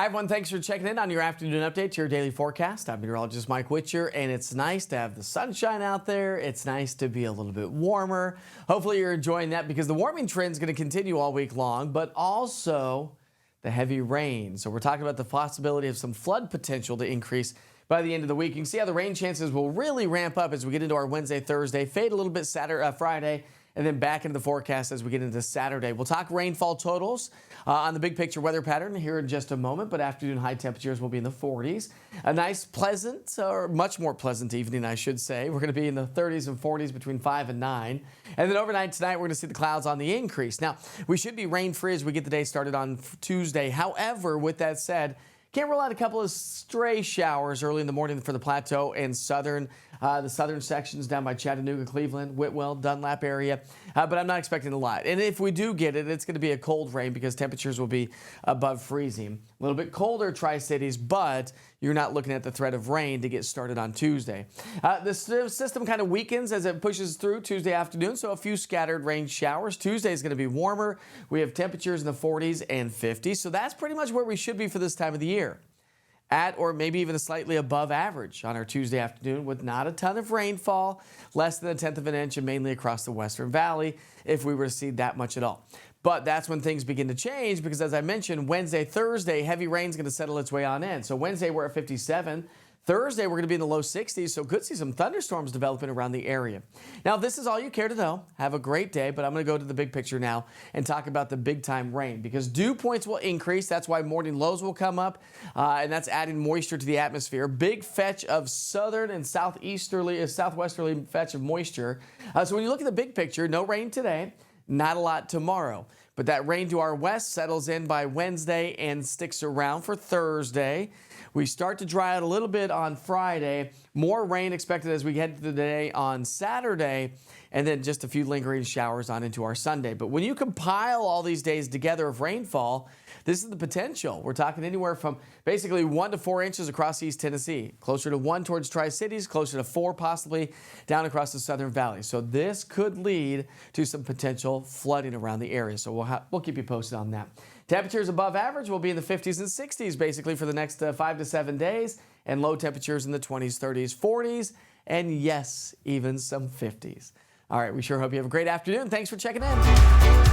Hi, everyone. Thanks for checking in on your afternoon update to your daily forecast. I'm meteorologist Mike Witcher, and it's nice to have the sunshine out there. It's nice to be a little bit warmer. Hopefully, you're enjoying that because the warming trend is going to continue all week long, but also the heavy rain. So we're talking about the possibility of some flood potential to increase by the end of the week. You can see how the rain chances will really ramp up as we get into our Wednesday, Thursday, fade a little bit Friday, and then back into the forecast as we get into Saturday. We'll talk rainfall totals on the big picture weather pattern here in just a moment, but afternoon high temperatures will be in the 40s. A nice, pleasant, or much more pleasant evening, I should say. We're going to be in the 30s and 40s between 5 and 9. And then overnight tonight, we're going to see the clouds on the increase. Now, we should be rain-free as we get the day started on Tuesday. However, with that said, can't rule out a couple of stray showers early in the morning for the plateau and the southern sections down by Chattanooga, Cleveland, Whitwell, Dunlap area. But I'm not expecting a lot. And if we do get it, it's going to be a cold rain because temperatures will be above freezing. A little bit colder Tri-Cities, but you're not looking at the threat of rain to get started on Tuesday. The system kind of weakens as it pushes through Tuesday afternoon, so a few scattered rain showers. Tuesday is going to be warmer. We have temperatures in the 40s and 50s, so that's pretty much where we should be for this time of the year. At or maybe even a slightly above average on our Tuesday afternoon with not a ton of rainfall, less than 1/10 of an inch, and mainly across the Western Valley if we were to see that much at all. But that's when things begin to change because, as I mentioned, Wednesday, Thursday, heavy rain is going to settle its way on in. So Wednesday, we're at 57. Thursday, we're going to be in the low 60s, so could see some thunderstorms developing around the area. Now, if this is all you care to know, have a great day, but I'm going to go to the big picture now and talk about the big-time rain because dew points will increase. That's why morning lows will come up, and that's adding moisture to the atmosphere. Big fetch of southern and southwesterly fetch of moisture. So when you look at the big picture, no rain today, not a lot tomorrow. But that rain to our west settles in by Wednesday and sticks around for Thursday. We start to dry out a little bit on Friday. More rain expected as we head to the day on Saturday, and then just a few lingering showers on into our Sunday. But when you compile all these days together of rainfall, this is the potential. We're talking anywhere from basically 1 to 4 inches across East Tennessee, closer to 1 towards Tri-Cities, closer to 4 possibly down across the Southern Valley. So this could lead to some potential flooding around the area. So we'll keep you posted on that. Temperatures above average will be in the 50s and 60s basically for the next 5 to 7 days, and low temperatures in the 20s, 30s, 40s, and yes, even some 50s. All right, we sure hope you have a great afternoon. Thanks for checking in.